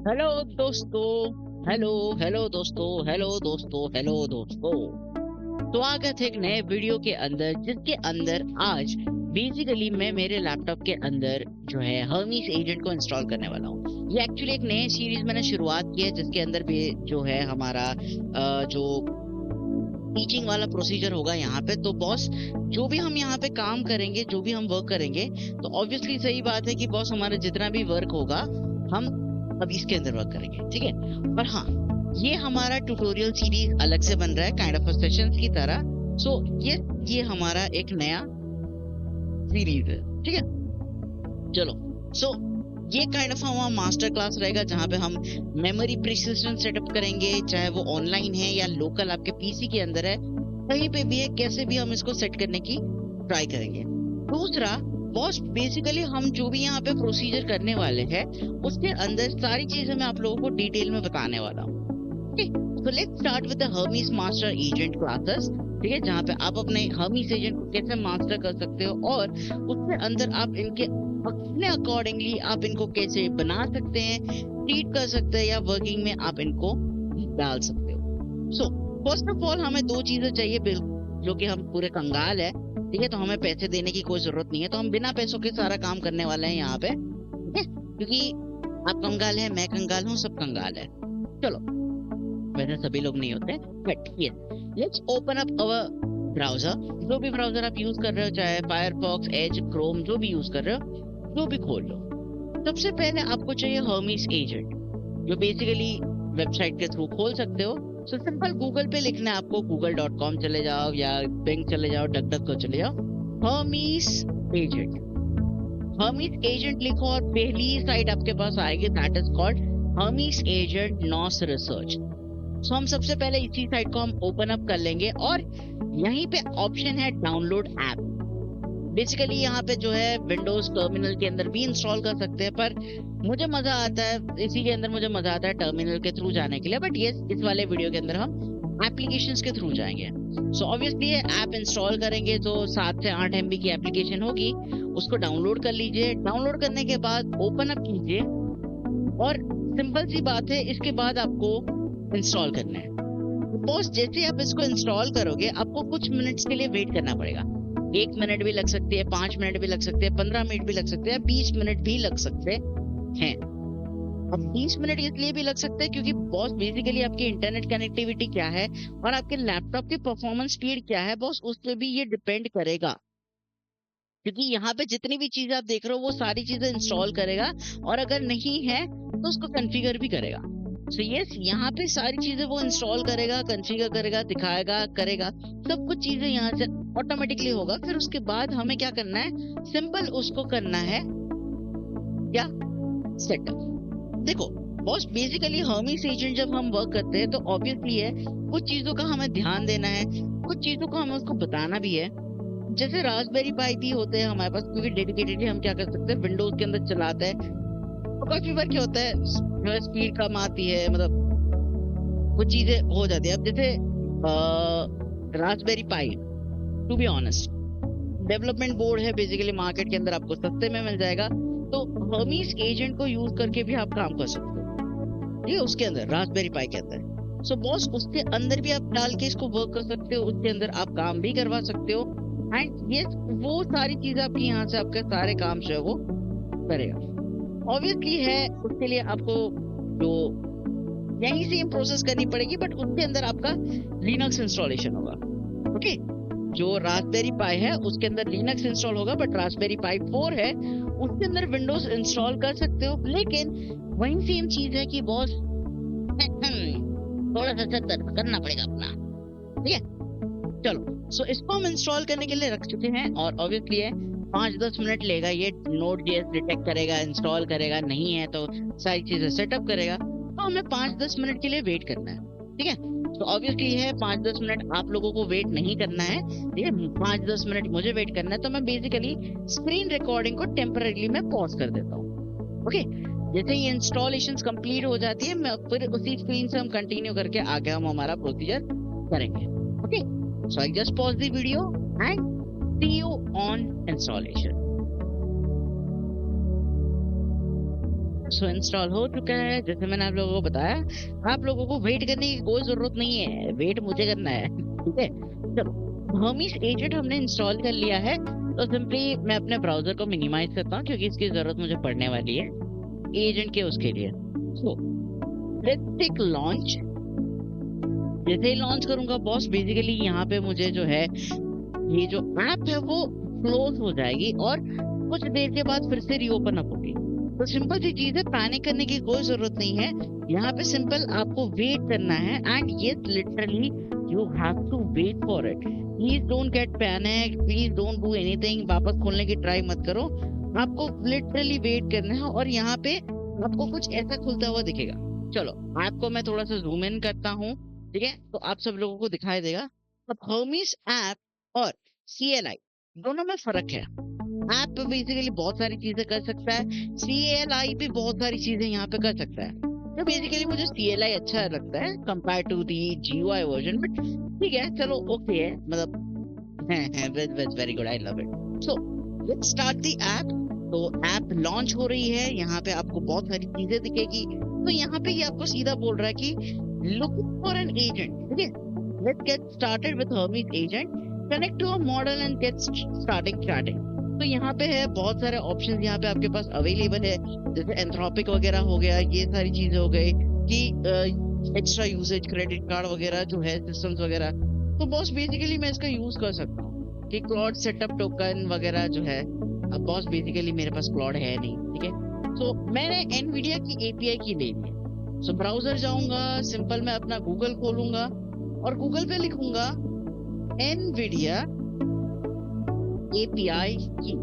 Hello दोस्तों। Hello hello दोस्तों। Hello दोस्तों। हेलो दोस्तों। स्वागत है एक नए वीडियो के अंदर, जिसके अंदर आज बेसिकली मैं मेरे लैपटॉप के अंदर जो है हर्मीस एजेंट को इंस्टॉल करने वाला हूँ। ये एक्चुअली एक नए सीरीज मैंने शुरुआत की है, जिसके अंदर भी जो है हमारा जो टीचिंग वाला प्रोसीजर होगा यहाँ पे। तो बॉस, जो भी हम यहाँ पे काम करेंगे, जो भी हम वर्क करेंगे, तो ऑब्वियसली सही बात है कि बॉस हमारा जितना भी वर्क होगा हम अब इसके अंदर वर्क करेंगे, ठीक है। पर हाँ, ये हमारा ट्यूटोरियल सीरीज अलग से बन रहा है, काइंड ऑफ सेशंस की तरह। सो ये हमारा एक नया सीरीज है, ठीक है। चलो, सो ये काइंड ऑफ हमारा मास्टर क्लास रहेगा, जहाँ पे हम मेमोरी प्रिसिजन सेटअप करेंगे, चाहे वो ऑनलाइन है या लोकल आपके पीसी के अंदर है, कहीं पे भी है, कैसे भी हम इसको सेट करने की ट्राई करेंगे। दूसरा बॉस, बेसिकली हम जो भी यहाँ पे प्रोसीजर करने वाले हैं, उसके अंदर सारी चीजें मैं आप लोगों को डिटेल में बताने वाला हूँ। सो let's start with the Hermes master agent classes, ठीक है, जहाँ पे आप अपने हर्मीस एजेंट को कैसे मास्टर कर सकते हो और उसके अंदर आप इनके अपने अकॉर्डिंगली आप इनको कैसे बना सकते हैं, ट्रीट कर सकते हैं, या वर्किंग में आप इनको डाल सकते हो। सो फर्स्ट ऑफ ऑल हमें दो चीजें चाहिए, जो कि हम पूरे कंगाल है, ठीक है। तो हमें पैसे देने की कोई जरूरत नहीं है, तो हम बिना पैसों के सारा काम करने वाले हैं यहाँ पे, ठीक है। क्योंकि आप कंगाल है, मैं कंगाल हूँ, सब कंगाल है। चलो, वैसे सभी लोग नहीं होते, but yes, let's open up our browser. जो भी ब्राउजर आप यूज कर रहे हो, चाहे फायरफॉक्स, एज, क्रोम, जो भी यूज कर रहे हो, जो भी खोल लो। सबसे पहले आपको चाहिए हर्मीस एजेंट, जो बेसिकली वेबसाइट के थ्रू खोल सकते हो। सो सिंपल गूगल पे लिखना है आपको, google.com चले जाओ या बिंग चले जाओ, डक चले जाओ, हर्मीस एजेंट। हर्मीस एजेंट लिखो और पहली साइट आपके पास आएगी, that is called Hermes agent Nous research. So हम सबसे पहले इसी साइट को हम ओपन अप कर लेंगे, और यहीं पे ऑप्शन है डाउनलोड ऐप। बेसिकली यहाँ पे जो है विंडोज टर्मिनल के अंदर भी इंस्टॉल कर सकते हैं, पर मुझे मजा आता है इसी के अंदर, मुझे मजा आता है टर्मिनल के थ्रू जाने के लिए। बट ये इस वाले वीडियो के अंदर हम एप्लीकेशंस के थ्रू जाएंगे। सो ऑब्वियसली ये ऐप इंस्टॉल करेंगे तो 7 से 8 MB की एप्लीकेशन होगी, उसको डाउनलोड कर लीजिए। डाउनलोड करने के बाद ओपन अप कीजिए, और सिंपल सी बात है, इसके बाद आपको इंस्टॉल करना है। बॉस, जैसे आप इसको इंस्टॉल करोगे, आपको कुछ मिनट्स के लिए वेट करना पड़ेगा। 1 मिनट भी लग सकती है, 5 मिनट भी लग सकते हैं, 15 मिनट भी लग सकते हैं, 20 मिनट भी लग सकते हैं। अब 20 मिनट इसलिए भी लग सकते हैं क्योंकि बॉस बेसिकली आपकी इंटरनेट कनेक्टिविटी क्या है और आपके लैपटॉप की परफॉर्मेंस स्पीड क्या है बॉस, उस पर भी ये डिपेंड करेगा। क्योंकि यहाँ पे जितनी भी चीजें आप देख रहे हो वो सारी चीजें इंस्टॉल करेगा, और अगर नहीं है तो उसको कॉन्फ़िगर भी करेगा। सो यस, यहाँ पे सारी चीजें वो इंस्टॉल करेगा, कॉन्फ़िगर करेगा, दिखाएगा, करेगा, सब कुछ चीजें यहाँ से ऑटोमेटिकली होगा। फिर उसके बाद हमें क्या करना है, सिंपल उसको करना है क्या, सेटअप। देखो बॉस, बेसिकली हर्मीस एजेंट जब हम वर्क करते हैं तो ऑब्वियसली है कुछ चीजों का हमें ध्यान देना है, कुछ चीजों को हमें उसको बताना भी है। जैसे रास्पबेरी पाई भी होते हैं हमारे पास, क्योंकि डेडिकेटेडली हम क्या कर सकते हैं, विंडोज के अंदर चलाते हैं, तो काफी बार क्या होता है, जो है स्पीड कम आती है, मतलब कुछ चीजें हो जाती है। अब जैसे Raspberry Pi, to be honest, development board है, बेसिकली मार्केट के अंदर आपको सस्ते में मिल जाएगा, तो हर्मीस एजेंट को यूज करके भी आप काम कर सकते हो, ठीक है, उसके अंदर रास्पबेरी पाई के अंदर। सो बॉस, उसके अंदर भी आप डाल के इसको वर्क कर सकते हो, उसके अंदर आप काम भी करवा सकते हो, एंड ये वो सारी चीजें आपकी यहाँ से आपके सारे काम जो है वो करेगा। ऑब्वियसली है, उसके लिए आपको जो यहीं सेम प्रोसेस करनी पड़ेगी, बट उसके अंदर आपका लिनक्स इंस्टॉलेशन होगा, ओके। जो रास्पबेरी पाई है उसके अंदर लिनक्स इंस्टॉल होगा, बट रास्पबेरी पाई 4 है उसके अंदर विंडोज इंस्टॉल कर सकते हो। लेकिन वही सेम चीज है कि बॉस थोड़ा सा सेटअप करना पड़ेगा अपना, ठीक है। चलो, सो इसको हम इंस्टॉल करने के लिए रख चुके हैं, और ऑब्वियसली है 5-10 मिनट लेगा, ये Node.js डिटेक्ट करेगा, इंस्टॉल करेगा, नहीं है तो सारी चीजें सेटअप करेगा, तो हमें 5-10 मिनट के लिए वेट करना है, ठीक है। तो ऑब्वियसली है 5-10 मिनट आप लोगों को वेट नहीं करना है, ठीक है, 5-10 मिनट मुझे वेट करना है, तो मैं बेसिकली स्क्रीन रिकॉर्डिंग को टेम्पररीली मैं पॉज कर देता हूँ, ओके। जैसे ही इंस्टॉलेशन कंप्लीट हो जाती है, मैं फिर उसी स्क्रीन से हम कंटिन्यू करके आगे हम हमारा प्रोसीजर करेंगे, okay. So I'll just pause the video and see you on installation. So install हो चुका है। जैसे मैंने आप लोगों को बताया, आप लोगों को वेट करने की कोई जरूरत नहीं है, वेट मुझे करना है। ठीक है, चलो हर्मीज एजेंट हमने इंस्टॉल कर लिया है। तो सिंपली मैं अपने ब्राउजर को मिनिमाइज करता हूँ क्योंकि इसकी जरूरत मुझे पड़ने वाली है एजेंट के उसके लिए। So let's take launch. जैसे ही लॉन्च करूंगा बॉस, बेसिकली यहाँ पे मुझे जो है ये जो ऐप है वो क्लोज हो जाएगी और कुछ देर के बाद फिर से रीओपन अप होगी। तो सिंपल सी चीज है, पैनिक करने की कोई जरूरत नहीं है। यहाँ पे सिंपल आपको वेट करना है and yes literally you have to wait for it. Please don't get panic, please don't do anything, वापस खोलने की ट्राई मत करो। आपको लिटरली वेट करना है और यहाँ पे आपको कुछ ऐसा खुलता हुआ दिखेगा। चलो ऐप को मैं थोड़ा सा जूम इन करता हूँ, ठीक है, तो आप सब लोगों को दिखाई देगा। अब हर्मीज ऐप और CLI दोनों में फर्क है। ऐप बेसिकली बहुत सारी चीजें कर सकता है, CLI भी बहुत सारी चीजें यहाँ पे कर सकता है। तो बेसिकली मुझे CLI अच्छा लगता है compare to the GUI version, but ठीक है चलो ओके है, मतलब very good, I love it. So let's start the app. तो ऐप लॉन्च हो रही है, यहाँ पे आपको बहुत सारी चीजें दिखेगी। तो यहाँ पे ये आपको सीधा बोल रहा है कि लुकिंग फॉर एन एजेंट। ठीक है, let's get started with Hermes agent, connect to a model and get starting chatting. तो यहाँ पे है बहुत सारे ऑप्शन यहाँ पे आपके पास अवेलेबल है, जैसे एंथ्रोपिक वगैरह हो गया, ये सारी चीजें हो गई कि एक्स्ट्रा यूसेज क्रेडिट कार्ड वगैरह जो है सिस्टम्स वगैरह। तो बॉस बेसिकली मैं इसका यूज कर सकता हूँ कि क्लॉड सेटअप टोकन वगैरह जो है। अब बॉस बेसिकली मेरे पास क्लॉड है नहीं, ठीक है, तो मैंने एनवीडिया की API की ले ली है। सो ब्राउजर जाऊंगा, सिंपल मैं अपना गूगल खोलूंगा और गूगल पे लिखूंगा एनवीडिया API की।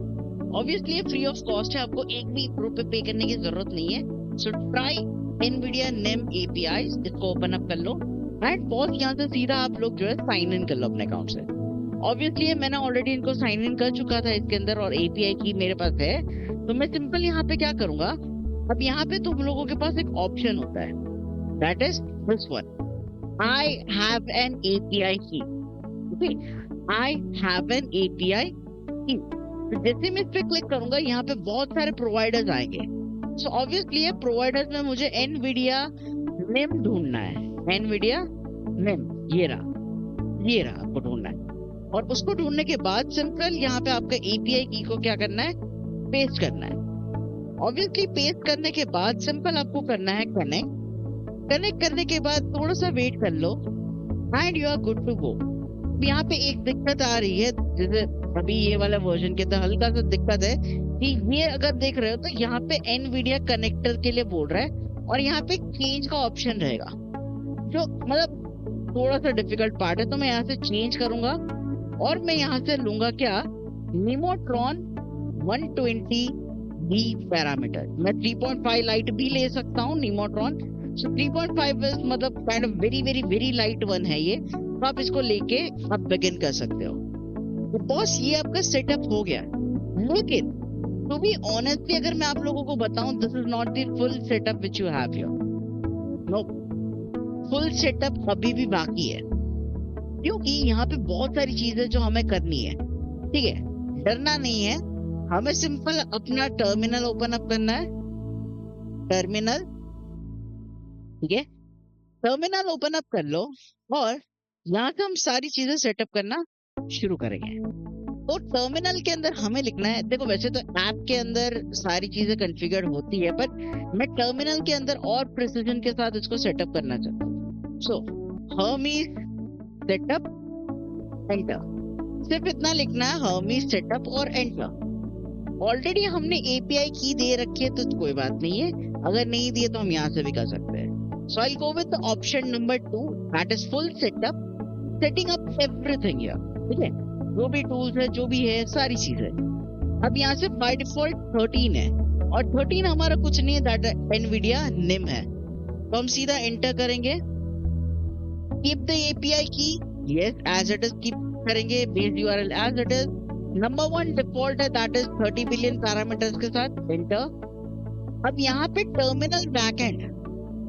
ऑब्वियसली ये फ्री ऑफ कॉस्ट है, आपको एक भी रुपए पे करने की जरूरत नहीं है। So try Nvidia name API, इसको ओपन अप कर लो एंड बॉस यहाँ से सीधा आप लोग जो है साइन इन कर लो अपने अकाउंट से। ऑब्वियसली मैंने ऑलरेडी इनको साइन इन कर चुका था इसके अंदर और API की मेरे पास है। तो मैं सिंपल यहाँ पे क्या करूंगा, अब यहाँ पे तुम लोगों के पास एक ऑप्शन होता है, that is this one, I have an API की। आई हैव एन API की। तो जैसे मैं इस पे क्लिक करूंगा यहाँ पे बहुत सारे प्रोवाइडर्स आएंगे। सो ऑब्वियसली ये प्रोवाइडर्स में मुझे एनवीडिया नेम ढूंढना है, एनवीडिया नेम ये रहा आपको ढूंढना है। और उसको ढूंढने के बाद सिंपल यहाँ पे आपका API की को क्या करना है, पेस्ट करना है। ऑब्वियसली पेस्ट करने के बाद सिंपल आपको करना है कनेक्ट करने के बाद थोड़ा सा वेट कर लो and you are good to go. यहाँ पे एक दिक्कत आ रही है, जैसे अभी ये वाला वर्जन के अंदर हल्का सा दिक्कत है कि ये अगर देख रहे हो तो यहाँ पे एनवीडिया कनेक्टर के लिए बोल रहा है और यहाँ पे चेंज का ऑप्शन रहेगा, जो मतलब थोड़ा सा डिफिकल्ट पार्ट है। तो मैं यहाँ से चेंज करूंगा और मैं यहाँ से लूंगा क्या, निमोट्रॉन 120B पैरामीटर। मैं 3.5 लाइट भी ले सकता हूँ निमोट्रॉन। सो 3.5 मतलब kind of very very very light one है ये, तो आप इसको लेके आप बिगिन कर सकते हो। तो बॉस ये आपका सेटअप हो गया, लेकिन टू बी ऑनेस्टली अगर मैं आप लोगों को बताऊं, this is not the full setup which you have here. No, full setup अभी भी बाकी है, क्योंकि यहाँ पे बहुत सारी चीजें जो हमें करनी है। ठीक है, डरना नहीं है, हमें सिंपल अपना टर्मिनल ओपन अप करना है, टर्मिनल। ठीक है, टर्मिनल ओपन अप कर लो और यहाँ से हम सारी चीजें सेटअप करना शुरू करेंगे। तो टर्मिनल के अंदर हमें लिखना है, देखो वैसे तो ऐप के अंदर सारी चीजें कॉन्फ़िगर होती है, पर मैं टर्मिनल के अंदर और प्रिसिजन के साथ इसको सेटअप करना चाहता हूँ। सो हर्मीज सेटअप एंटर, सिर्फ इतना लिखना है, हर्मीज सेटअप और एंटर। ऑलरेडी हमने API की दे रखी है तो कोई बात नहीं है, अगर नहीं दिए तो हम यहाँ से भी कर सकते हैं। So I'll go with the option number 2, that is full setup, setting up everything here. ठीक है, जो भी टूल्स है जो भी है सारी चीजें। अब यहाँ से बाय डिफॉल्ट 13 है और 13 हमारा कुछ नहीं है, दैट एनवीडिया निम है। तो हम सीधा एंटर करेंगे, keep the API key, yes as it is keep करेंगे, base URL as it is. Number 1 default है, दैट इज 30 बिलियन पैरामीटर्स के साथ, एंटर। अब यहाँ पे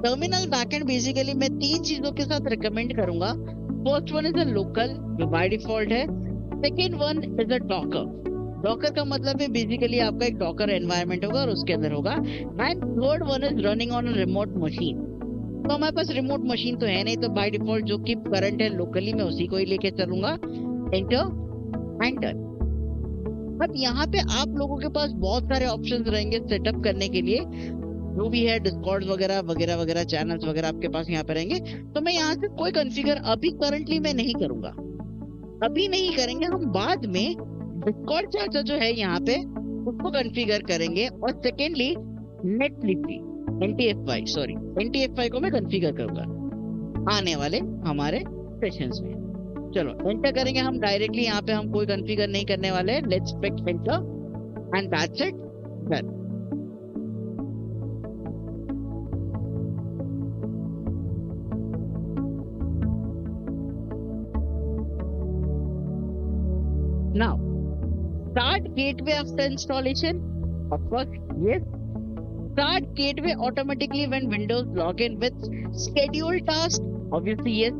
टर्मिनल बैकएंड बेसिकली मैं 3 चीजों के साथ रिकमेंड करूंगा। First one is a local जो बाय डिफॉल्ट है, second one is a Docker Docker का मतलब है बेसिकली आपका एक डॉकर एनवायरनमेंट होगा और उसके अंदर होगा। And third one is running on a remote machine. तो हमारे पास रिमोट मशीन तो है नहीं, तो बाय डिफॉल्ट जो कि करंट है लोकली मैं उसी को ही लेके चलूंगा। Enter enter. अब यहाँ पे आप लोगों के पास बहुत सारे ऑप्शंस रहेंगे सेटअप करने के लिए, जो भी है डिस्कॉर्ड वगैरह वगैरह वगैरह चैनल्स वगैरह आपके पास यहाँ पे रहेंगे। तो मैं यहाँ से कोई कॉन्फ़िगर अभी करंटली मैं नहीं करूंगा, अभी नहीं करेंगे, हम बाद में डिस्कॉर्ड चार्जर जो है यहाँ पे उसको कॉन्फ़िगर करेंगे। और सेकेंडली नेटफ्लिक्स एनटीएफआई को मैं कॉन्फ़िगर करूंगा आने वाले हमारे सेशंस में। चलो एंटर करेंगे हम डायरेक्टली, यहाँ पे हम कोई कॉन्फ़िगर नहीं करने वाले हैं। Let's pick enter and that's it, done. Now, start gateway after installation. Of course, yes. Start gateway automatically when Windows log in with scheduled task. Obviously, yes.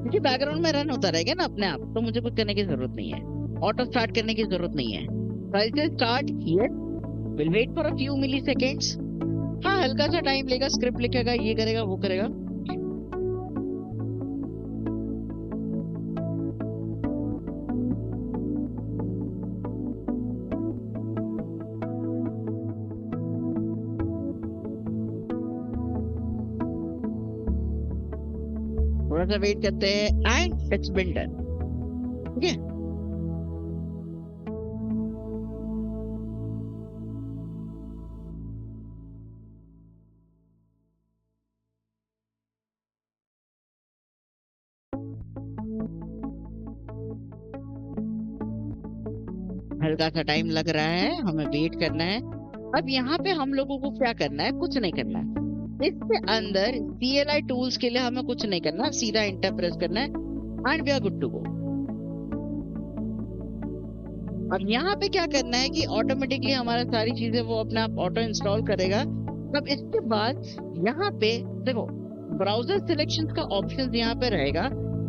क्योंकि बैकग्राउंड में रन होता रहेगा ना अपने आप, तो मुझे कुछ करने की जरूरत नहीं है, ऑटो स्टार्ट करने की जरूरत नहीं है। So start here, will wait for a few milliseconds. हाँ हल्का सा टाइम लेगा, स्क्रिप्ट लिखेगा, ये करेगा वो करेगा। थोड़ा सा वेट करते हैं एंड इट्स बीन डन। ठीक है, हल्का सा टाइम लग रहा है, हमें वेट करना है। अब यहाँ पे हम लोगों को क्या करना है, कुछ नहीं करना है। इसके अंदर CLI टूल्स के लिए हमें कुछ नहीं करना, सीधा एंटर प्रेस करना है and we are good to go. अब यहाँ पे क्या करना है कि ऑटोमेटिकली हमारा सारी चीजें वो अपने आप ऑटो इंस्टॉल करेगा। अब इसके बाद यहाँ पे देखो ब्राउजर सिलेक्शन का ऑप्शन यहाँ पे रहेगा।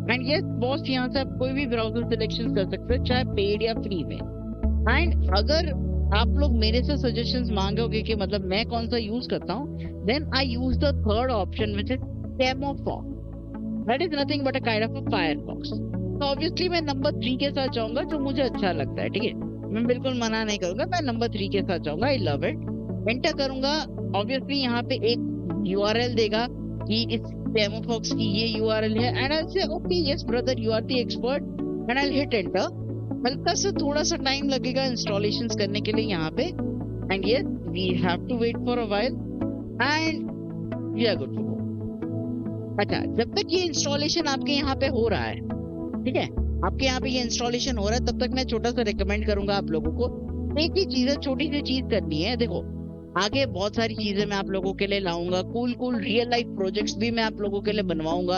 एंड यस बॉस, यहाँ से आप कोई भी ब्राउजर सिलेक्शन कर सकते हो, चाहे पेड या फ्री में। एंड अगर आप लोग मेरे से सजेशंस मांगोगे कि मतलब मैं कौन सा यूज करता हूँ, then I use the third option which is Camofox. That is nothing but a kind of a Firefox. तो ऑब्वियसली मैं नंबर 3 के साथ जाऊंगा जो मुझे अच्छा लगता है। ठीक है, मैं बिल्कुल मना नहीं करूंगा, मैं नंबर 3 के साथ जाऊंगा। आई लव इट। एंटर करूंगा। ऑब्वियसली यहाँ पे एक URL देगा कि इस कैमोफॉक्स की ये URL है and I say okay yes brother you are the expert and I hit enter. हल्का सा थोड़ा सा टाइम लगेगा इंस्टॉलेशन करने के लिए यहाँ पे। And yes we have to wait for a while and we are good to go. अच्छा, जब तक ये इंस्टॉलेशन आपके यहाँ पे हो रहा है, ठीक है, आपके यहाँ पे ये इंस्टॉलेशन हो रहा है, तब तक मैं छोटा सा रिकमेंड करूंगा आप लोगों को, एक ही चीज है, छोटी सी चीज करनी है। देखो आगे बहुत सारी चीजें मैं आप लोगों के लिए लाऊंगा, कूल रियल लाइफ प्रोजेक्ट्स भी मैं आप लोगों के लिए बनवाऊंगा,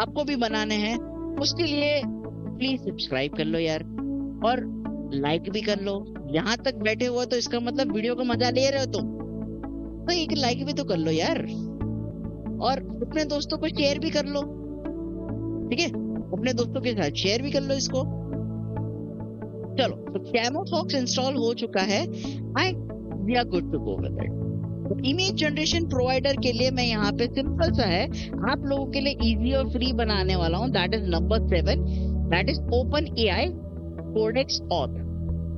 आपको भी बनाने हैं। उसके लिए प्लीज सब्सक्राइब कर लो यार, और लाइक भी कर लो। यहाँ तक बैठे हुए तो इसका मतलब वीडियो का मजा ले रहे हो तुम, तो एक लाइक भी तो कर लो यार, और अपने दोस्तों को शेयर भी कर लो। ठीक है, अपने दोस्तों के साथ शेयर भी कर लो इसको। चलो, तो कैमोफॉक्स इंस्टॉल हो चुका है and we are good to go with it. Image generation provider के लिए मैं यहाँ पे सिंपल सा है आप लोगों के लिए इजी और फ्री बनाने वाला हूँ, that is number 7, that is OpenAI Codex auth.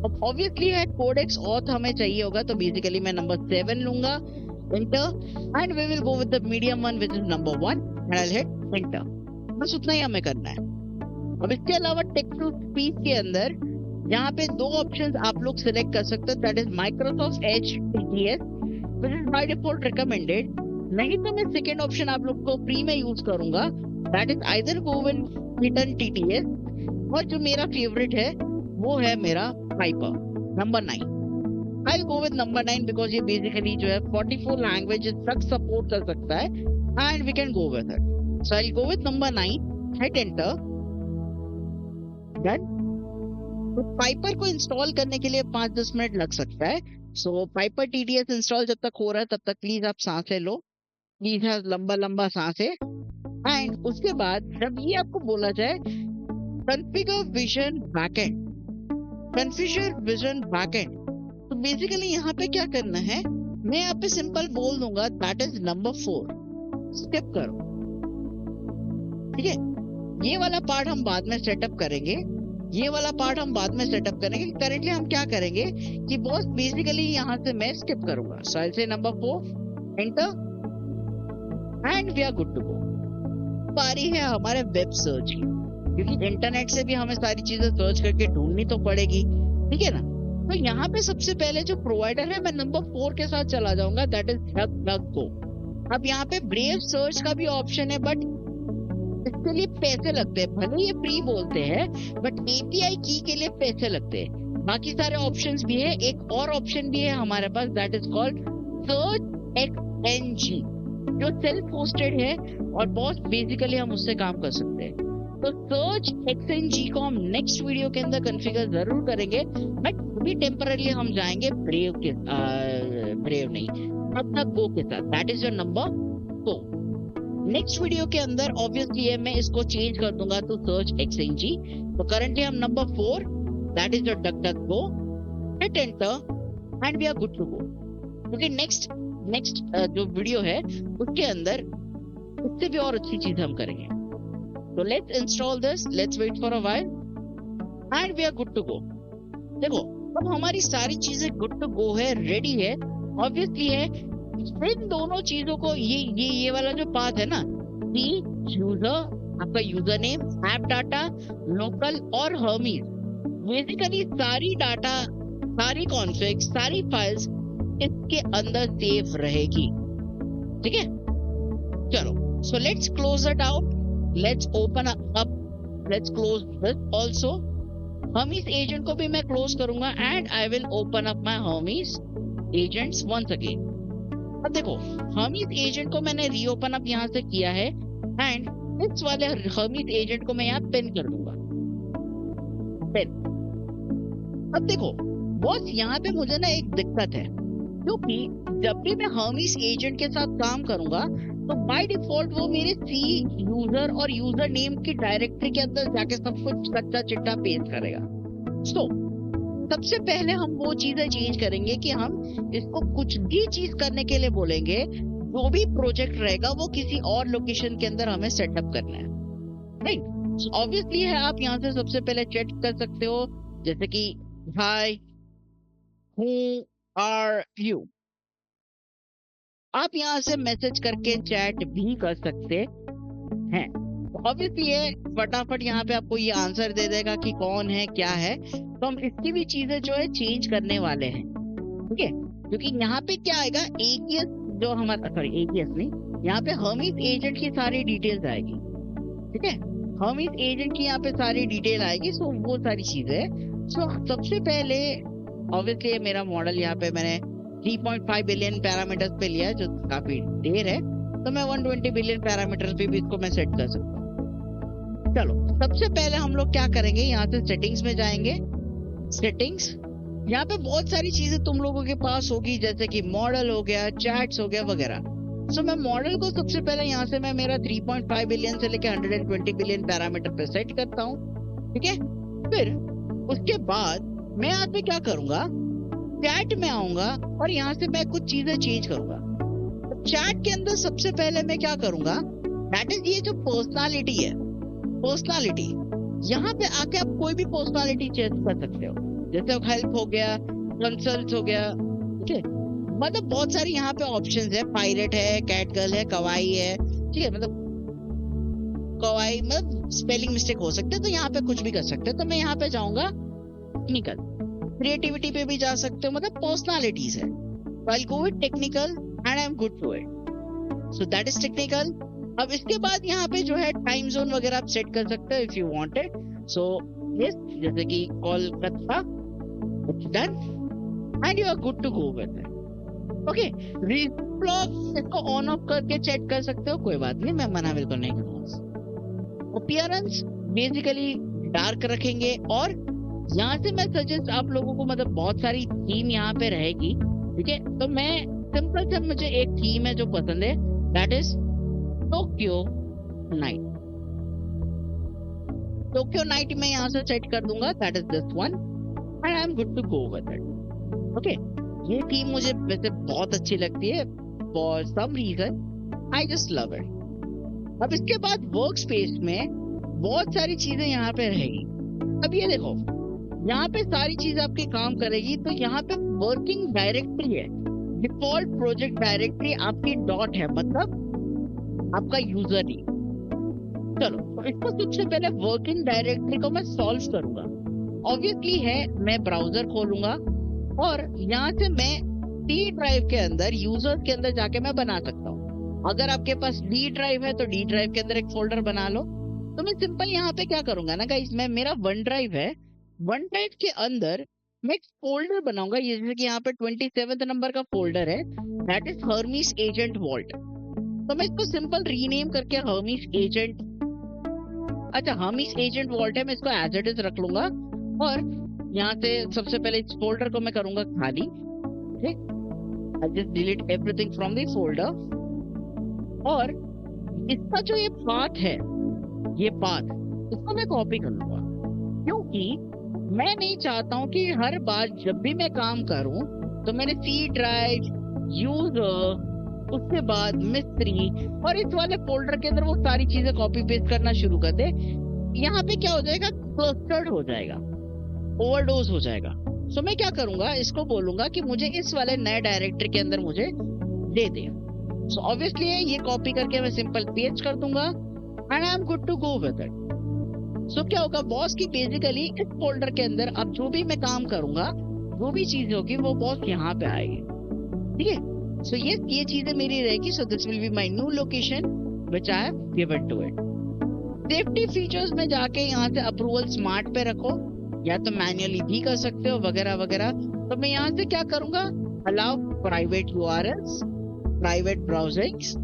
अब ऑब्वियसली है कोडेक्स ऑथ हमें चाहिए होगा, तो बेसिकली मैं नंबर 7 लूंगा, enter and we will go with the medium one which is number 1 and I will hit enter. बस उतना ही हमें करना है। अब इसके अलावा टेक्स्ट टू स्पीच के अंदर यहाँ पे 2 ऑप्शंस आप लोग सिलेक्ट कर सकते हो, that is Microsoft Edge TTS which is by default recommended, नहीं तो मैं सेकंड ऑप्शन आप लोग को फ्री में यूज करूंगा, that is either go with Python TTS, और जो मेरा फेवरेट है वो है मेरा Piper number 9। I will go with number 9 because ये बेसिकली जो है 44 लैंग्वेजेस तक सपोर्ट कर सकता है and we can go with it. So I will go with number 9, hit enter, done. तो पाइपर को इंस्टॉल करने के लिए 5-10 मिनट लग सकता है। सो पाइपर TTS इंस्टॉल जब तक हो रहा है तब तक प्लीज आप सांसें लो, प्लीज लंबा लंबा सांसें। एंड उसके बाद जब ये आपको बोला जाए configure vision backend, configure vision backend. तो बेसिकली यहाँ पे क्या करना है, मैं यहाँ पे सिंपल बोल दूंगा दैट इज नंबर 4, स्किप करो। ठीक है, ये वाला पार्ट हम बाद में सेटअप करेंगे, ये वाला पार्ट हम बाद में सेटअप करेंगे। करेंटली हम क्या करेंगे कि बॉस बेसिकली यहाँ से मैं स्किप करूंगा। So I say number 4, enter, and we are good to go. बारी है हमारे वेब सर्च की, क्योंकि इंटरनेट से भी हमें सारी चीजें सर्च करके ढूंढनी तो पड़ेगी, ठीक है ना। तो यहाँ पे सबसे पहले जो प्रोवाइडर है, मैं नंबर 4 के साथ चला जाऊंगा, दैट इज डक-डक-गो। अब यहाँ पे ब्रेव सर्च का भी ऑप्शन है, बट इसके लिए पैसे लगते हैं। भले ये फ्री बोलते हैं, बट एपीआई की के लिए पैसे लगते हैं। बाकी सारे ऑप्शंस भी है। एक और ऑप्शन भी है हमारे पास, दैट इज कॉल्ड सर्च एक्सएनजी, जो सेल्फ होस्टेड है और बॉस बेसिकली हम उससे काम कर सकते हैं। तो सर्च एक्सएनजी को हम नेक्स्ट वीडियो के अंदर कॉन्फ़िगर जरूर करेंगे, बट अभी टेम्पररी हम जाएंगे ब्रेव के ब्रेव नहीं, अब तक गो के साथ, that is your number 2। Next video के अंदर ऑब्वियसली है मैं इसको चेंज कर दूंगा टू सर्च एक्सएनजी। तो करंटली हम number 4, that is your DuckDuckGo, hit enter and we are good to go. क्योंकि नेक्स्ट जो वीडियो है उसके अंदर उससे भी और अच्छी चीज हम करेंगे। तो let's install this, let's wait for a while and we are good to go. देखो अब हमारी सारी चीजें गुड टू गो है, रेडी है। ऑब्वियसली है इन दोनों चीजों को, ये वाला जो पाथ है ना, यूजर, आपका user name, app data, local और हर्मीज, बेसिकली सारी डाटा, सारी कॉन्फ़िग, सारी फाइल्स इसके अंदर सेव रहेगी। ठीक है, चलो so let's close it out, let's open up, let's close this also. Hermes agent को भी मैं क्लोज करूंगा and I will open up my Hermes agents once again. अब देखो हर्मीज एजेंट को मैंने रीओपन अप यहाँ से किया है एंड इस वाले हर्मीज एजेंट को मैं यहाँ पिन कर दूंगा, पिन। अब देखो बॉस यहाँ पे मुझे ना एक दिक्कत है, क्योंकि जब भी मैं हर्मीज एजेंट के साथ काम करूंगा तो बाय डिफॉल्ट वो मेरे सी यूजर और यूजर नेम की डायरेक्टरी के अंदर जाके सब कुछ कच्चा चिट्टा पेस्ट करेगा। सो सबसे पहले हम वो चीजें चेंज करेंगे कि हम इसको कुछ भी चीज करने के लिए बोलेंगे, जो भी प्रोजेक्ट रहेगा वो किसी और लोकेशन के अंदर हमें सेटअप करना है, राइट। ऑब्वियसली है आप यहाँ से सबसे पहले चेक कर सकते हो, जैसे कि हाय हु आर यू, आप यहाँ से मैसेज करके चैट भी कर सकते हैं। ऑब्वियसली है फटाफट यहाँ पे आपको ये आंसर दे देगा कि कौन है क्या है। तो हम इसकी भी चीजें जो है चेंज करने वाले हैं, ठीक है। क्योंकि यहाँ पे क्या आएगा, एजीएस जो हमारा, सॉरी एजीएस नहीं, यहाँ पे हर्मीज एजेंट की सारी डिटेल्स आएगी, ठीक है। हर्मीज एजेंट की यहाँ पे सारी डिटेल आएगी। सो वो सारी चीजें, सो सबसे पहले ऑब्वियसली मेरा मॉडल यहाँ पे मैंने 3.5 बिलियन पैरामीटर्स पे लिया है, जो काफी ढेर है। तो मैं 120 बिलियन पैरामीटर्स पे भी इसको मैं सेट कर सकता हूँ। चलो सबसे पहले हम लोग क्या करेंगे, यहाँ से सेटिंग्स में जाएंगे। सेटिंग्स, यहाँ पे बहुत सारी चीजें तुम लोगों के पास होगी, जैसे कि मॉडल हो गया, चैट्स हो गया वगैरह। सो मैं मॉडल को सबसे पहले यहाँ से मैं मेरा 3.5 बिलियन से लेके 120 बिलियन पैरामीटर पे सेट करता हूँ, ठीक है। फिर उसके बाद मैं यहाँ पे क्या करूंगा, चैट में आऊंगा और यहाँ से मैं कुछ चीजें चेंज करूंगा। तो चैट के अंदर सबसे पहले मैं क्या करूंगा, दैट इज ये जो पर्सनालिटी है, पर्सनालिटी, यहाँ पे आके आप कोई भी पर्सनालिटी चेंज कर सकते हो, जैसे हेल्प हो गया, कंसल्ट हो गया, ठीक है। मतलब बहुत सारी यहाँ पे ऑप्शंस है, पायरेट है, कैट गर्ल है, कवाई है, ठीक है। मतलब कवाई मतलब स्पेलिंग मिस्टेक हो सकते हैं, तो यहाँ पे कुछ भी कर सकते हैं। तो मैं यहाँ पे जाऊंगा टेक्निकल, क्रिएटिविटी पे भी जा सकते हो, मतलब पर्सनालिटीज है। I'll go with technical and I'm good to it. So that is technical. अब इसके बाद यहाँ पे जो है टाइम जोन वगैरह आप सेट कर सकते हो if you want it. So yes, जैसे कि Kolkata, it's done and you are good to go with it. Okay, रीब्लॉक इसको ऑन ऑफ करके चेक कर सकते हो, कोई बात नहीं, मैं मना बिल्कुल नहीं करूँगा। अपीयरेंस बेसिकली डार्क रखेंगे और यहाँ से मैं सजेस्ट आप लोगों को, मतलब बहुत सारी थीम यहाँ पे रहेगी, ठीक है। तो मैं सिंपल से, मुझे एक थीम है जो पसंद है, that is Tokyo night. Tokyo night में यहाँ से सेट कर दूंगा, that is this one. And I am good to go with it. Okay, ये टीम मुझे वैसे बहुत अच्छी लगती है for some reason, I just love it. अब इसके बाद वर्क स्पेस में बहुत सारी चीजें यहाँ पे रहेगी। अब ये देखो, यहाँ पे सारी चीज आपके काम करेगी, तो यहाँ पे वर्किंग डायरेक्टरी है, डिफॉल्ट प्रोजेक्ट डायरेक्टरी आपकी डॉट है, मतलब आपका यूजर ही। चलो, तो इसको सबसे पहले वर्किंग डायरेक्टरी को मैं सॉल्व करूंगा। ऑब्वियसली है, मैं ब्राउजर खोलूंगा और यहाँ से मैं डी ड्राइव के अंदर, यूजर्स के अंदर जाके मैं बना सकता हूँ। अगर आपके पास डी ड्राइव है तो डी ड्राइव के अंदर एक फोल्डर बना लो। तो मैं सिंपल यहाँ पे क्या करूंगा ना गाइस, मैं मेरा वन ड्राइव है, वन ड्राइव के अंदर मैं एक फोल्डर बनाऊंगा, जैसे कि यहाँ पे 27 नंबर का फोल्डर है, that is Hermes agent vault. तो मैं इसको सिंपल रीनेम करके हर्मीस एजेंट, अच्छा हर्मीस एजेंट वॉल्ट है, मैं इसको एज इट इज रख लूंगा। और यहाँ से सबसे पहले इस फोल्डर को मैं करूंगा खाली, ठीक, I just delete everything from the folder. और इसका जो ये पाथ है, ये पाथ, इसको मैं कॉपी कर लूंगा, क्योंकि मैं नहीं चाहता हूं कि हर बार जब भी मैं काम करूं तो मैंने सी ड्राइव, यूजर, उसके बाद मिस्त्री और इस वाले फोल्डर के अंदर वो सारी चीजें कॉपी पेस्ट करना शुरू कर दे। यहाँ पे क्या हो जाएगा, क्लस्टर्ड हो जाएगा, ओवरडोज हो जाएगा। सो मैं क्या करूंगा, इसको बोलूंगा कि मुझे इस वाले नए डायरेक्टरी के अंदर मुझे दे दे। सो ऑब्वियसली ये कॉपी करके मैं सिंपल पेस्ट कर दूंगा and I am good to go with it. So क्या होगा बॉस की बेसिकली इस फोल्डर के अंदर अब जो भी मैं काम करूंगा, जो भी चीज होगी, वो बॉस यहाँ पे आएगी, ठीक है। सो ये चीजें मेरी रहेगी। So this will be my new location which I have given to it. Safety features में जाके यहाँ से अप्रूवल स्मार्ट पे रखो, या तो मैन्युअली भी कर सकते हो वगैरह वगैरह। तो मैं यहाँ से क्या करूंगा, allow private URLs, private browsings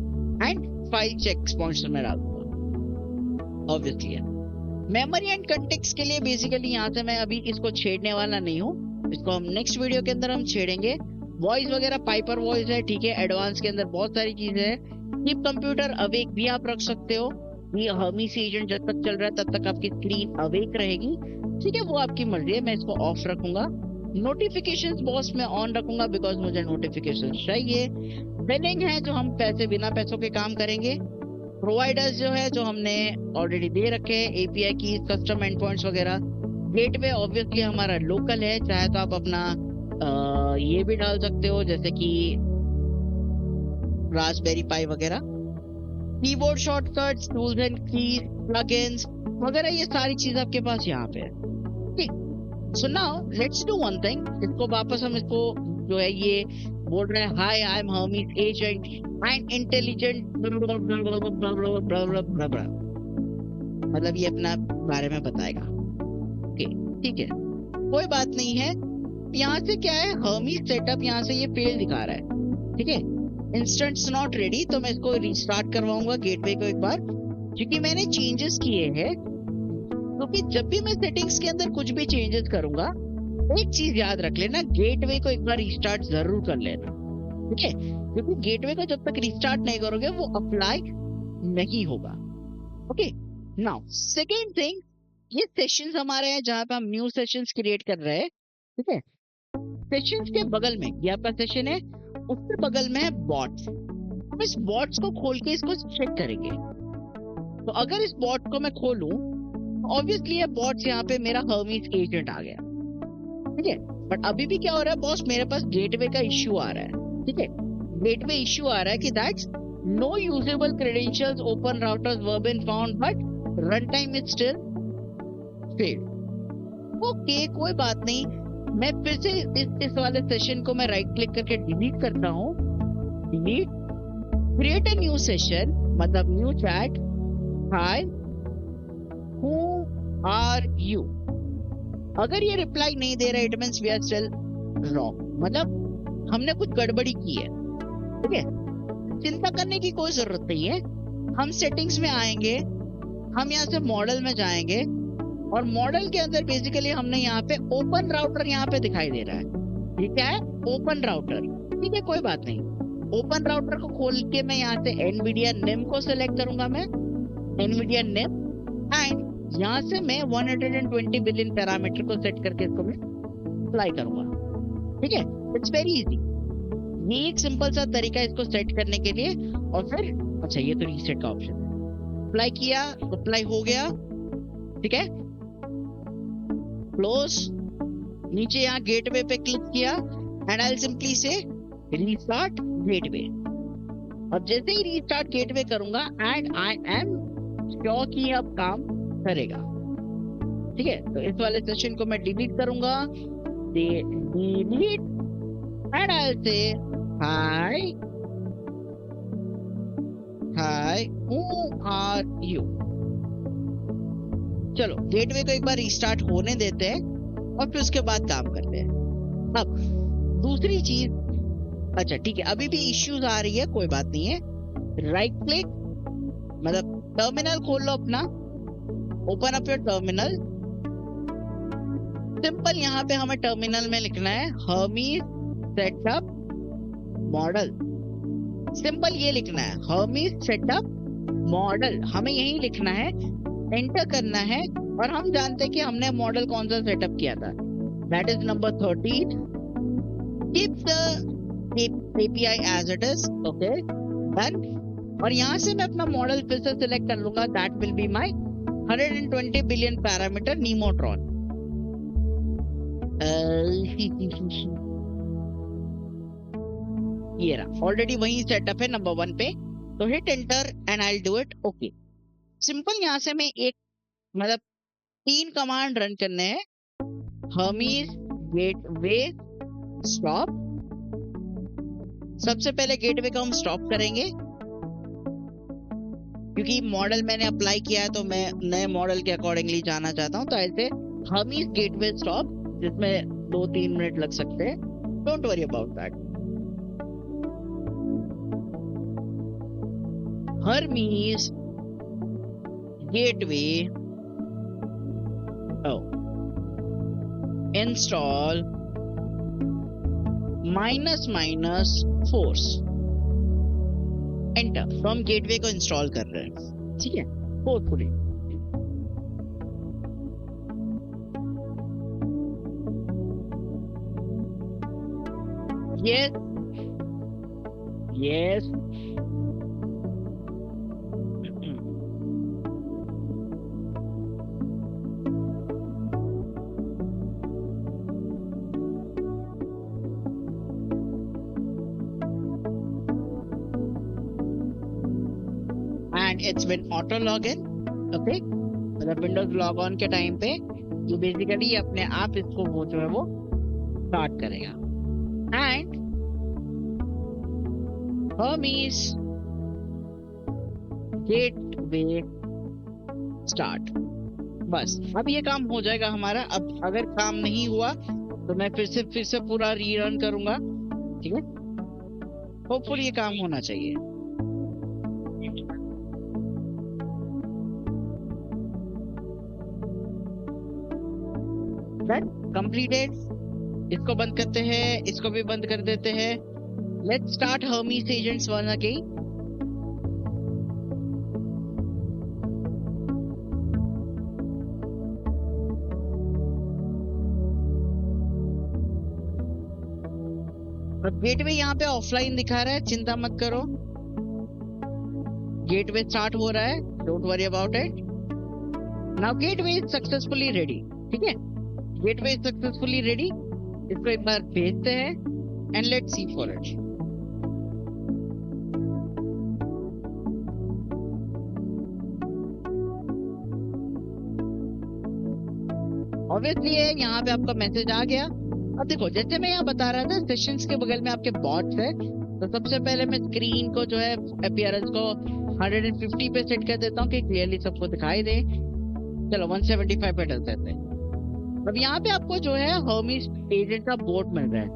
and file check sponsor में डालूंगा। ऑब्वियसली मेमोरी एंड कंटेक्स्ट के लिए बेसिकली यहाँ से मैं अभी इसको छेड़ने वाला नहीं हूँ, इसको हम नेक्स्ट वीडियो के अंदर हम छेड़ेंगे। वॉइस वगैरह पाइपर वॉइस है, ठीक है, एडवांस के अंदर बहुत सारी चीजें हैं। कीप कंप्यूटर अवेक भी आप रख सकते हो, ये हर्मीस एजेंट जब तक चल रहा है तब तक आपकी स्क्रीन अवेक रहेगी, ठीक है, वो आपकी मर्जी है। मैं इसको ऑफ रखूंगा। नोटिफिकेशंस बॉस में ऑन रखूंगा बिकॉज मुझे नोटिफिकेशन चाहिए। बिलिंग है जो हम पैसे बिना पैसों के काम करेंगे। प्रोवाइडर्स जो है जो हमने ऑलरेडी दे रखे हैं, एपीआई की कस्टम एंड पॉइंट्स वगैरह। गेटवे ऑब्वियसली हमारा लोकल है, चाहे तो आप अपना ये भी डाल सकते हो जैसे कि रास्पबेरी पाई वगैरह। Keyboard shortcuts, tools and keys, plugins वगैरह, ये सारी चीज आपके पास यहाँ पे है, ठीक। So now let's do one thing, इसको वापस हम इसको जो है ये बोल रहे हैं, hi I am Hermes agent and intelligent, मतलब ये अपना बारे में बताएगा, ठीक है, कोई बात नहीं है। यहाँ से क्या है, हर्मीस सेटअप यहाँ से ये फेल दिखा रहा है, ठीक है, इंस्टेंट्स नॉट रेडी। तो मैं इसको रिस्टार्ट करवाऊंगा गेटवे को एक बार, क्योंकि मैंने चेंजेस किए हैं। क्योंकि जब भी मैं सेटिंग्स के अंदर कुछ भी चेंजेस करूंगा, एक चीज याद रख लेना, गेटवे को एक बार रिस्टार्ट जरूर कर लेना, ठीक है, क्योंकि गेटवे को जब तक रिस्टार्ट नहीं करोगे वो अप्लाई नहीं होगा। ओके, नाउ सेकेंड थिंग, ये सेशंस हमारे हैं जहां पे हम न्यू सेशंस क्रिएट कर रहे हैं, ठीक है। सेशंस के बगल में ये आपका सेशन है, उसके बगल में है बॉट्स। हम इस बॉट्स को खोल के इसको चेक करेंगे। तो अगर इस बॉट को मैं खोलूं, ऑब्वियसली ये बॉट्स यहाँ पे मेरा हर्मीस एजेंट आ गया, ठीक है। बट अभी भी क्या हो रहा है बॉस, मेरे पास गेटवे का इश्यू आ रहा है, ठीक है। गेटवे इश्यू आ रहा है कि that's no usable credentials open routers were been found but run time is still failed. Okay, कोई बात नहीं, मैं फिर से इस वाले सेशन को मैं राइट क्लिक करके डिलीट करता हूँ। Delete, create a new session, मतलब new chat, hi who are you. अगर ये रिप्लाई नहीं दे रहा, it means we are still wrong, मतलब हमने कुछ गड़बड़ी की है, ठीक है। चिंता करने की कोई जरूरत नहीं है। हम सेटिंग्स में आएंगे, हम यहाँ से मॉडल में जाएंगे और मॉडल के अंदर बेसिकली हमने यहाँ पे ओपन राउटर यहाँ पे दिखाई दे रहा है, ये क्या है, ओपन राउटर, ठीक है, कोई बात नहीं। ओपन राउटर को खोल के मैं यहाँ से एनवीडिया निम को सिलेक्ट करूंगा, मैं एनवीडिया निम, एंड यहाँ से मैं 120 बिलियन पैरामीटर को सेट करके इसको मैं अप्लाई करूंगा। ठीक है, इट्स वेरी इजी। ये एक सिंपल सा तरीका है इसको सेट करने के लिए। और फिर अच्छा, ये तो रीसेट का ऑप्शन है। अप्लाई किया, अप्लाई हो गया। ठीक है, क्लोज। नीचे यहाँ गेटवे पे क्लिक किया एंड आई विल सिंपली से रीस्टार्ट गेटवे। और जैसे ही रीस्टार्ट गेटवे करूंगा एंड आई एम श्योर कि अब काम करेगा। ठीक है, तो इस वाले सेशन को मैं डिलीट करूंगा। Delete and I will say hi hi, who are you. चलो गेटवे को एक बार रीस्टार्ट होने देते हैं और फिर उसके बाद काम करते हैं। अब दूसरी चीज, अच्छा ठीक है, अभी भी इश्यूज आ रही है, कोई बात नहीं है। राइट क्लिक, मतलब टर्मिनल खोल लो अपना, open up your terminal. Simple यहाँ पे हमें टर्मिनल में लिखना है हर्मीज सेटअप मॉडल। सिंपल ये लिखना है, हर्मीज सेटअप मॉडल, हमें यही लिखना है, एंटर करना है। और हम जानते हैं कि हमने मॉडल कौन सा सेटअप किया था, that is number 13। Keep the API as it is, okay, done। और यहाँ से मैं अपना मॉडल फिर से सिलेक्ट कर लूंगा, that will be my 120 billion parameter Nemotron. ये रहा, ऑलरेडी वही सेटअप है नंबर 1 पे। तो hit enter and I will do it, okay. Simple यहाँ से मैं एक मतलब 3 कमांड रन करने हैं। Hermes gateway stop. सबसे पहले गेटवे को हम स्टॉप करेंगे क्योंकि मॉडल मैंने अप्लाई किया है, तो मैं नए मॉडल के अकॉर्डिंगली जाना चाहता हूं। तो ऐसे हर्मीज गेटवे स्टॉप, जिसमें 2-3 मिनट लग सकते हैं, don't worry about that. Hermes gateway install --- enter. तो हम गेटवे को इंस्टॉल कर रहे हैं, ठीक है, forcefully. Yes yes, it's been auto login, okay. मतलब विंडोज लॉग ऑन के टाइम पे ये बेसिकली अपने आप इसको वो जो है वो स्टार्ट करेगा। एंड हर्मीज गेटवे स्टार्ट, बस अब ये काम हो जाएगा हमारा। अब अगर काम नहीं हुआ तो मैं फिर से पूरा रीरन करूंगा, ठीक है। होपफुली ये काम होना चाहिए। कंप्लीटेड। इसको बंद करते हैं, इसको भी बंद कर देते हैं। Let's start Hermes agents 1 again. अब गेटवे यहाँ पे ऑफलाइन दिखा रहा है, चिंता मत करो, गेटवे स्टार्ट हो रहा है, don't worry about it. Now gateway is successfully ready, ठीक है, गेटवे इज सक्सेसफुली रेडी। इसको एक बार भेजते हैं and let's see for it. Obviously यहाँ पे आपका मैसेज आ गया। अब देखो, जैसे मैं यहाँ बता रहा था, सेशंस के बगल में आपके बॉट्स है। तो सबसे पहले मैं स्क्रीन को जो है अपीयरेंस को 150 पे सेट कर देता हूँ कि क्लियरली सबको दिखाई दे। चलो 175 पे डाल देते हैं। अब यहाँ पे आपको जो है हर्मीज एजेंट का बोट मिल रहा है।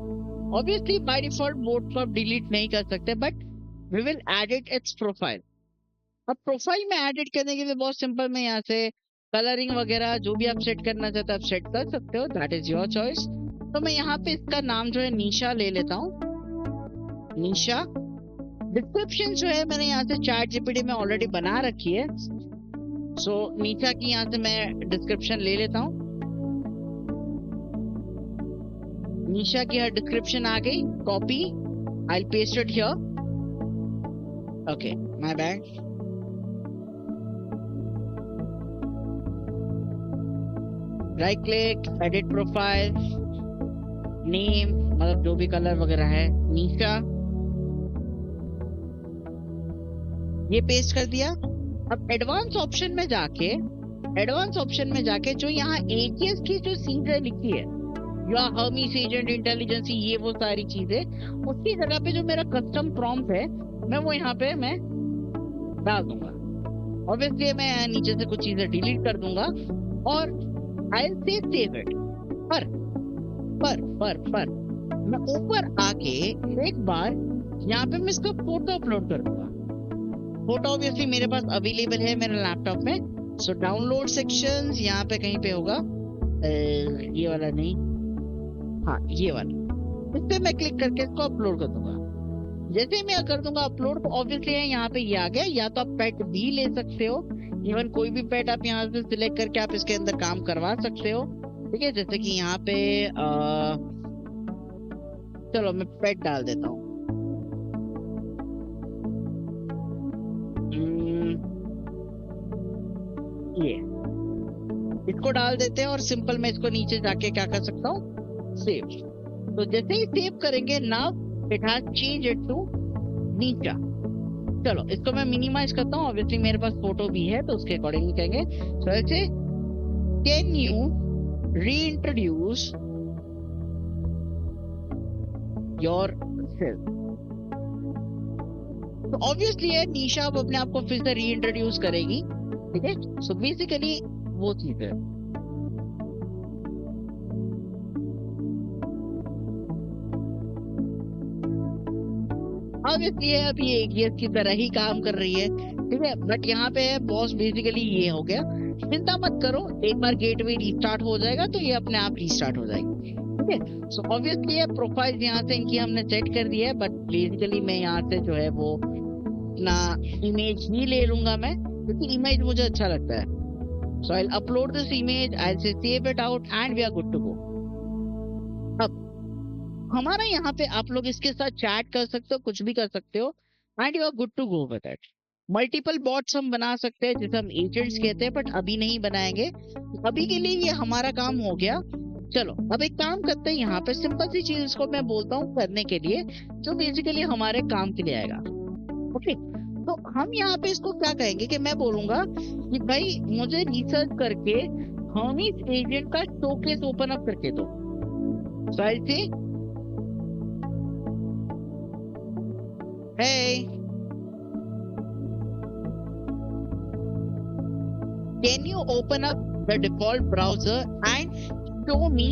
ऑब्वियसली बाय डिफॉल्ट बोट को आप डिलीट नहीं कर सकते, but we will add it its profile. अब प्रोफाइल में एडिट करने के लिए बहुत सिंपल, मैं यहाँ से कलरिंग वगैरह जो भी आप सेट करना चाहते हो आप सेट कर सकते हो, दैट इज योर चॉइस। तो मैं यहाँ पे इसका नाम जो है निशा ले लेता हूँ, निशा। डिस्क्रिप्शन जो है मैंने यहाँ से ChatGPT में ऑलरेडी बना रखी है, सो निशा की यहाँ से मैं डिस्क्रिप्शन ले लेता हूँ। निशा की हर डिस्क्रिप्शन आ गई, copy, I paste it here. Okay, my bad. Right click, edit profile, name, मतलब जो भी कलर वगैरह है, निशा, ये पेस्ट कर दिया. अब एडवांस ऑप्शन में जाके जो यहाँ एटीएस की जो चीजें लिखी है, या हर्मीस एजेंट इंटेलिजेंसी, ये वो सारी चीजें, उसकी जगह पे जो मेरा कस्टम प्रॉम्प्ट है, मैं वो यहाँ पे मैं डाल दूंगा. ऑब्वियसली मैं नीचे से कुछ चीजें डिलीट कर दूंगा और आई विल से सेव इट. पर मैं ऊपर आके एक बार यहाँ पे मैं इसका फोटो अपलोड कर दूंगा. फोटो ऑब्वियसली मेरे पास अवेलेबल है मेरे लैपटॉप में. सो डाउनलोड सेक्शंस यहाँ पे कहीं पे होगा, ये वाला नहीं, हाँ ये वाला, इस पे मैं क्लिक करके इसको अपलोड कर दूंगा. जैसे ही मैं कर दूंगा अपलोड, तो ऑब्वियसली यहाँ पे ये आ गया. या तो आप पेट भी ले सकते हो, इवन कोई भी पेट आप यहाँ से सिलेक्ट करके आप इसके अंदर काम करवा सकते हो. ठीक है, जैसे कि यहाँ पे चलो मैं पेट डाल देता हूँ. ये इसको डाल देते हैं और सिंपल मैं इसको नीचे जाके क्या कर सकता हूँ, सेव. तो जैसे ही सेव करेंगे, now it has change it to नीचा. चलो इसको मैं मिनिमाइज करता हूँ. ऑब्वियसली मेरे पास फोटो भी है तो उसके अकॉर्डिंग कहेंगे. सो ऐसे, can you reintroduce your self. तो ऑब्वियसली है निशा अब अपने आप को फिर से रीइंट्रोड्यूस करेगी. ठीक है, सो बेसिकली वो चीज है. ऑब्वियसली है अब ये एटीएस की तरह ही काम कर रही है. ठीक है, बट यहाँ पे है बॉस बेसिकली ये हो गया. चिंता मत करो, एक बार गेटवे रीस्टार्ट हो जाएगा तो ये अपने आप रीस्टार्ट हो जाएगी. ठीक है, सो ऑब्वियसली है प्रोफाइल यहाँ से इनकी हमने सेट कर दिया है. बट बेसिकली मैं यहाँ से जो है वो अपना इमेज ही ले लूंगा मैं, क्योंकि इमेज मुझे अच्छा लगता है. So I upload this image, I say save it out and we are good to go. अब हमारा यहाँ पे आप लोग इसके साथ चैट कर सकते हो, कुछ भी कर सकते हो, and you are good to go with it. Multiple bots हम बना सकते हैं जिसे हम एजेंट्स कहते हैं, बट अभी नहीं बनाएंगे. अभी के लिए ये हमारा काम हो गया. चलो अब एक काम करते हैं, यहाँ पे सिंपल सी चीज इसको मैं बोलता हूँ करने के लिए, जो बेसिकली हमारे काम के लिए आएगा. ओके, तो हम यहाँ पे इसको क्या कहेंगे कि मैं बोलूंगा कि भाई मुझे रिसर्च करके हर्मीस एजेंट का शोकेस ओपन अप करके दो. सो आई से, hey, can you open up the default browser and show me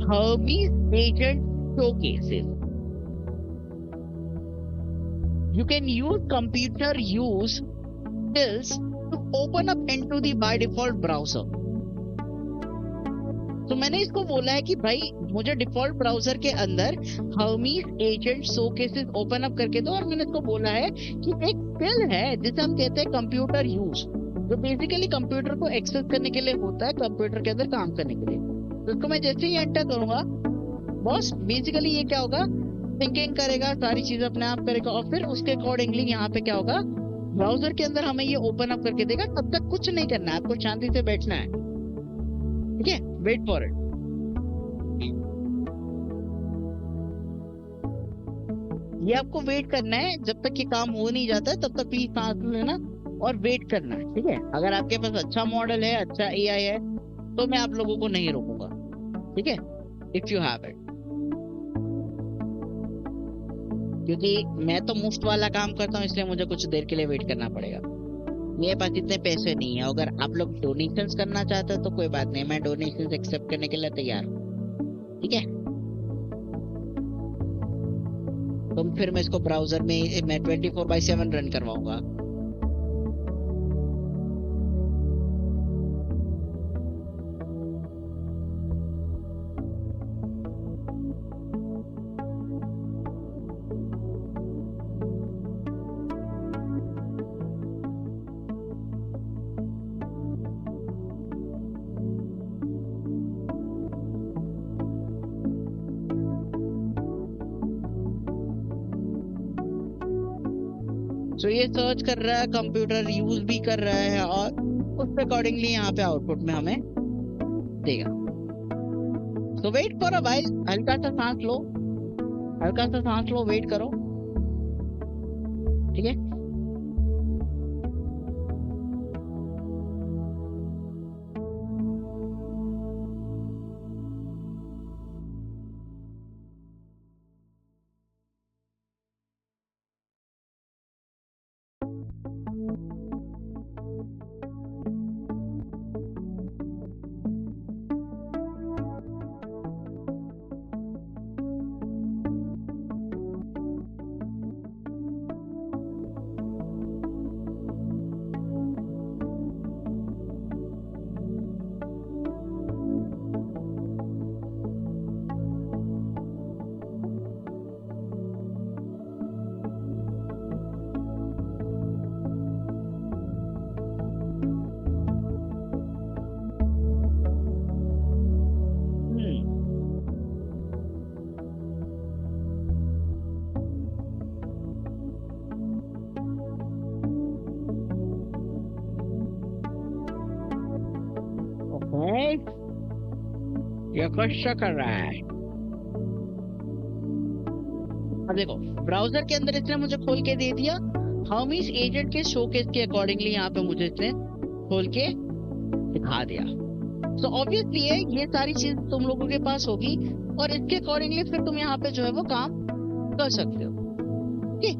Hermes agent showcases? You can use computer use skills to open up into the by default browser. तो मैंने इसको बोला है कि भाई मुझे डिफॉल्ट ब्राउजर के अंदर Hermes agent showcases open up करके दो. और मैंने इसको बोला है कि एक स्किल है जिसे हम कहते हैं कंप्यूटर यूज, जो बेसिकली कंप्यूटर को एक्सेस करने के लिए होता है, कंप्यूटर के अंदर काम करने के लिए. तो इसको मैं जैसे ही एंटर करूंगा, बॉस बेसिकली ये क्या होगा, थिंकिंग करेगा, सारी चीजें अपने आप करेगा, और फिर उसके अकॉर्डिंगली यहाँ पे क्या होगा, ब्राउजर के अंदर हमें ये ओपन अप करके देगा. तब तक कुछ नहीं करना है, आपको शांति से बैठना है. ठीक है, वेट फॉर इट. ये आपको वेट करना है, जब तक ये काम हो नहीं जाता है तब तक प्लीज सांस लेना और वेट करना है. ठीक है, अगर आपके पास अच्छा मॉडल है, अच्छा एआई है, तो मैं आप लोगों को नहीं रोकूंगा. ठीक है, इफ यू हैव इट, क्योंकि मैं तो मुफ्त वाला काम करता हूँ, इसलिए मुझे कुछ देर के लिए वेट करना पड़ेगा. मेरे पास इतने पैसे नहीं है. अगर आप लोग डोनेशंस करना चाहते हो तो कोई बात नहीं, मैं डोनेशंस एक्सेप्ट करने के लिए तैयार हूँ. ठीक है, तो फिर मैं इसको ब्राउजर में मैं 24/7 रन करवाऊंगा. तो ये सर्च कर रहा है, कंप्यूटर यूज भी कर रहा है और उस अकॉर्डिंगली यहाँ पे आउटपुट में हमें देगा। तो वेट फॉर अ व्हाइल, हल्का सा सांस लो, हल्का सा सांस लो, वेट करो, ठीक है। ये क्या कर रहा है? अब देखो, ब्राउजर के अंदर इसने मुझे खोल के दे दिया, हर्मीज एजेंट के शोकेस के अकॉर्डिंगली यहाँ पे मुझे इसने खोल के दिखा दिया। सो ऑब्वियसली है ये सारी चीज तुम लोगों के पास होगी और इसके अकॉर्डिंगली फिर तुम यहाँ पे जो है वो काम कर सकते हो, ठीक।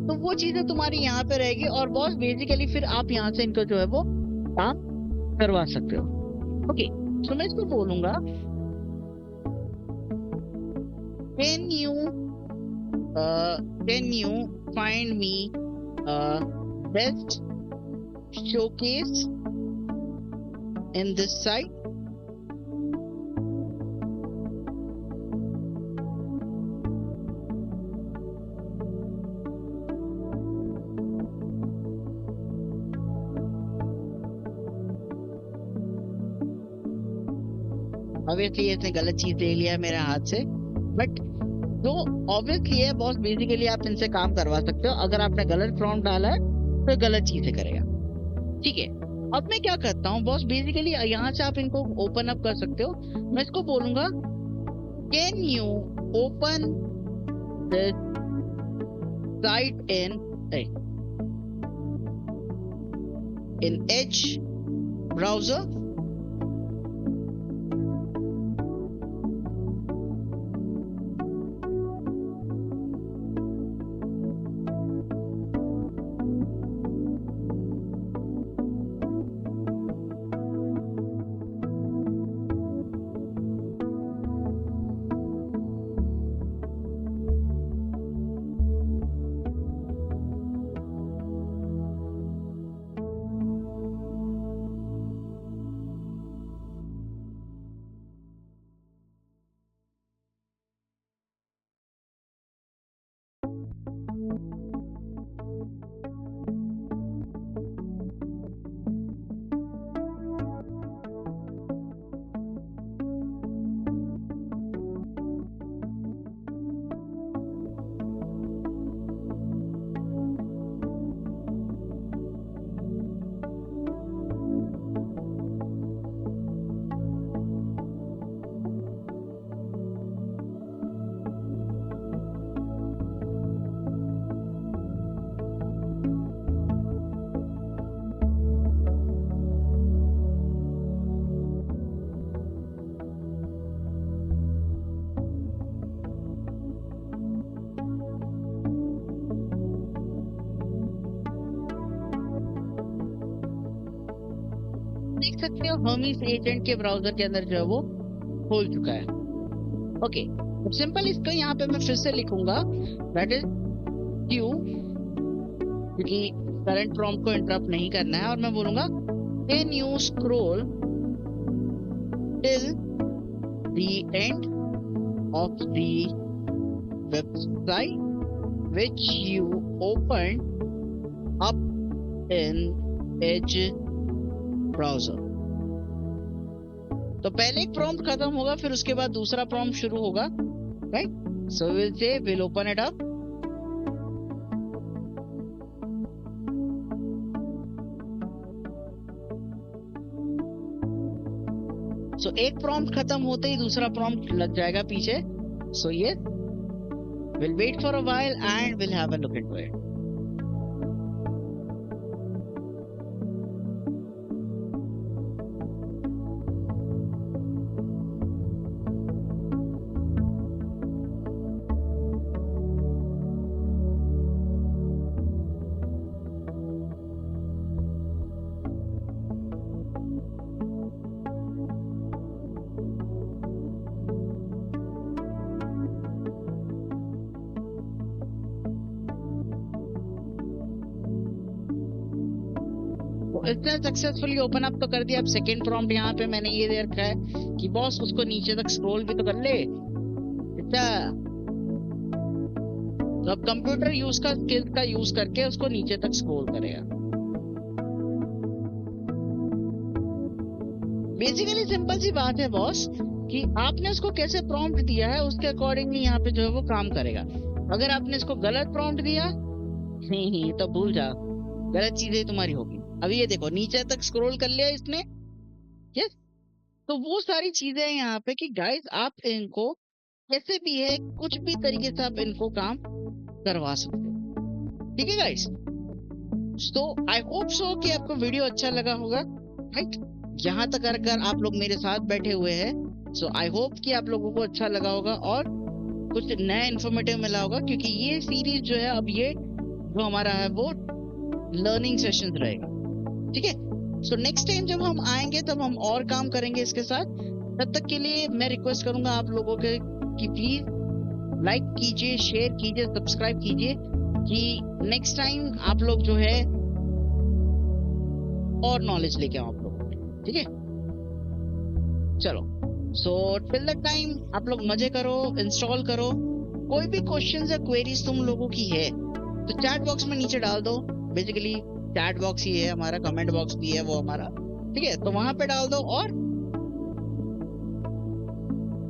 तो वो चीजें तुम्हारी यहाँ पे रहेगी और बॉस बेसिकली फिर आप यहाँ से इनको जो है वो काम करवा सकते हो, ओके। तो मैं इसको बोलूंगा can you find me best showcase in this site? Obviously इसने गलत चीज ले लिया मेरे हाथ से, बट जो ऑब्वियसली है बॉस बेसिकली आप इनसे काम करवा सकते हो। अगर आपने गलत प्रॉम्प्ट डाला है तो गलत चीजें करेगा, ठीक है। अब मैं क्या करता हूँ बॉस, बेसिकली यहाँ से आप इनको ओपन अप कर सकते हो। मैं इसको बोलूंगा can you open this site in as browser. देख सकते हो हर्मीज एजेंट के ब्राउजर के अंदर जो है वो खोल चुका है, ओके। सिंपल इसको यहाँ पे मैं फिर से लिखूंगा, दैट इज क्यू, क्योंकि करंट प्रॉम्प्ट को इंटरप्ट नहीं करना है। और मैं बोलूंगा can you scroll till the end of the website which you opened up in Edge browser। तो पहले एक प्रॉम्प्ट खत्म होगा, फिर उसके बाद दूसरा प्रॉम्प्ट शुरू होगा, right. So will say will open it up so एक प्रॉम्प्ट खत्म होते ही दूसरा प्रॉम्प्ट लग जाएगा पीछे. सो ये we'll wait for a while and we'll have a look into it. इसने सक्सेसफुली ओपन अप तो कर दिया. अब सेकंड प्रॉम्प्ट यहाँ पे मैंने ये दे रखा है कि बॉस उसको नीचे तक स्क्रॉल भी तो कर ले. अच्छा, तो अब कंप्यूटर यूज का स्किल्स का यूज करके उसको नीचे तक स्क्रॉल करेगा. बेसिकली सिंपल सी बात है बॉस कि आपने उसको कैसे प्रॉम्प्ट दिया है उसके अकॉर्डिंगली यहाँ पे जो है वो काम करेगा. अगर आपने इसको गलत प्रॉम्प्ट दिया नहीं तो भूल जाओ, गलत चीजें तुम्हारी होगी. अभी ये देखो नीचे तक स्क्रॉल कर लिया इसने. यस, तो वो सारी चीजें हैं यहाँ पे कि गाइस आप इनको कैसे भी है कुछ भी तरीके से आप इनको काम करवा सकते हो. ठीक है गाइस, तो आई होप सो कि आपको वीडियो अच्छा लगा होगा. राइट, यहाँ तक अगर आप लोग मेरे साथ बैठे हुए हैं सो आई होप कि आप लोगों को अच्छा लगा होगा और कुछ नया इन्फॉर्मेटिव मिला होगा, क्योंकि ये सीरीज जो है अब ये जो हमारा है वो लर्निंग सेशंस रहेगा. ठीक है, सो नेक्स्ट टाइम जब हम आएंगे तब हम और काम करेंगे इसके साथ. तब तक के लिए मैं रिक्वेस्ट करूंगा आप लोगों के कि प्लीज लाइक कीजिए, शेयर कीजिए, सब्सक्राइब कीजिए कि नेक्स्ट टाइम आप लोग जो है और नॉलेज लेके आओ आप लोगों को. ठीक है, चलो, सो टिल दैट टाइम आप लोग मजे करो, इंस्टॉल करो. कोई भी क्वेश्चंस या क्वेरीज तुम लोगों की है तो चैट बॉक्स में नीचे डाल दो. बेसिकली चैट बॉक्स ही है हमारा, कमेंट बॉक्स भी है वो हमारा. ठीक है, तो वहां पे डाल दो और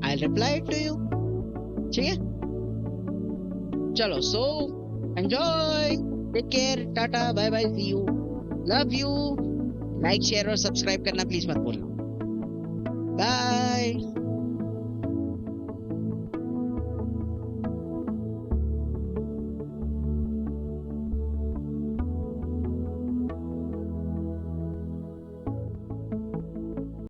आई रिप्लाई टू यू. ठीक है, चलो, so enjoy, take care, tata, bye bye, see you, love you. Like share और सब्सक्राइब करना प्लीज मत भूलना. बाय.